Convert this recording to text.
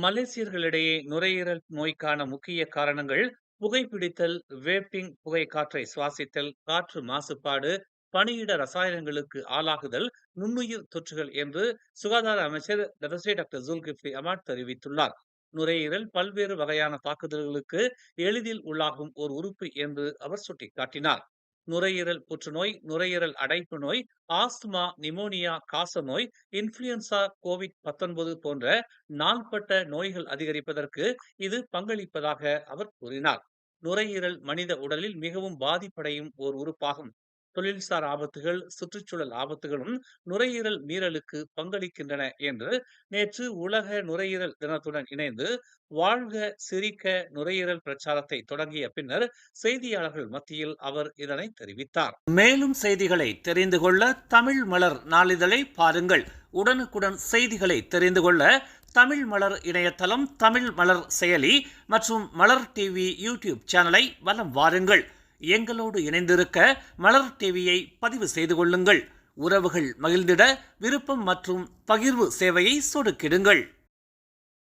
மலேசியர்களிடையே நுரையீரல் நோய்க்கான முக்கிய காரணங்கள் புகைப்பிடித்தல், வேப்பிங், புகை காற்றை சுவாசித்தல், காற்று மாசுபாடு, பணியிட ரசாயனங்களுக்கு ஆளாகுதல், நுண்ணுயிர் தொற்றுகள் என்று சுகாதார அமைச்சர் டாக்டர் ஜுல்கிஃப்லி அமாட் தெரிவித்துள்ளார். நுரையீரல் பல்வேறு வகையான தாக்குதல்களுக்கு எளிதில் உள்ளாகும் ஒரு உறுப்பு என்று அவர் சுட்டிக்காட்டினார். நுரையீரல் புற்றுநோய், நுரையீரல் அடைப்பு நோய், ஆஸ்துமா, நிமோனியா, காசநோய், இன்ஃபுளுன்சா, கோவிட்-19 போன்ற நாள்பட்ட நோய்கள் அதிகரிப்பதற்கு இது பங்களிப்பதாக அவர் கூறினார். நுரையீரல் மனித உடலில் மிகவும் பாதிப்படையும் ஓர் உறுப்பாகும். தொழில்சார் ஆபத்துகள், சுற்றுச்சூழல் ஆபத்துகளும் நுரையீரல் மீறலுக்கு பங்களிக்கின்றன என்று நேற்று உலக நுரையீரல் தினத்துடன் இணைந்து வாழ்க சிரிக்க நுரையீரல் பிரச்சாரத்தை தொடங்கிய பின்னர் செய்தியாளர்கள் மத்தியில் அவர் இதனை தெரிவித்தார். மேலும் செய்திகளை தெரிந்து கொள்ள தமிழ் மலர் நாளிதழை பாருங்கள். உடனுக்குடன் செய்திகளை தெரிந்து கொள்ள தமிழ் மலர் இணையதளம், தமிழ் மலர் செயலி மற்றும் மலர் டிவி யூடியூப் சேனலை வலம் வாருங்கள். எங்களோடு இணைந்திருக்க மலர் டிவியை பதிவு செய்து கொள்ளுங்கள். உறவுகள் மகிழ்ந்திட விருப்பம் மற்றும் பகிர்வு சேவையை சொடுக்கிடுங்கள்.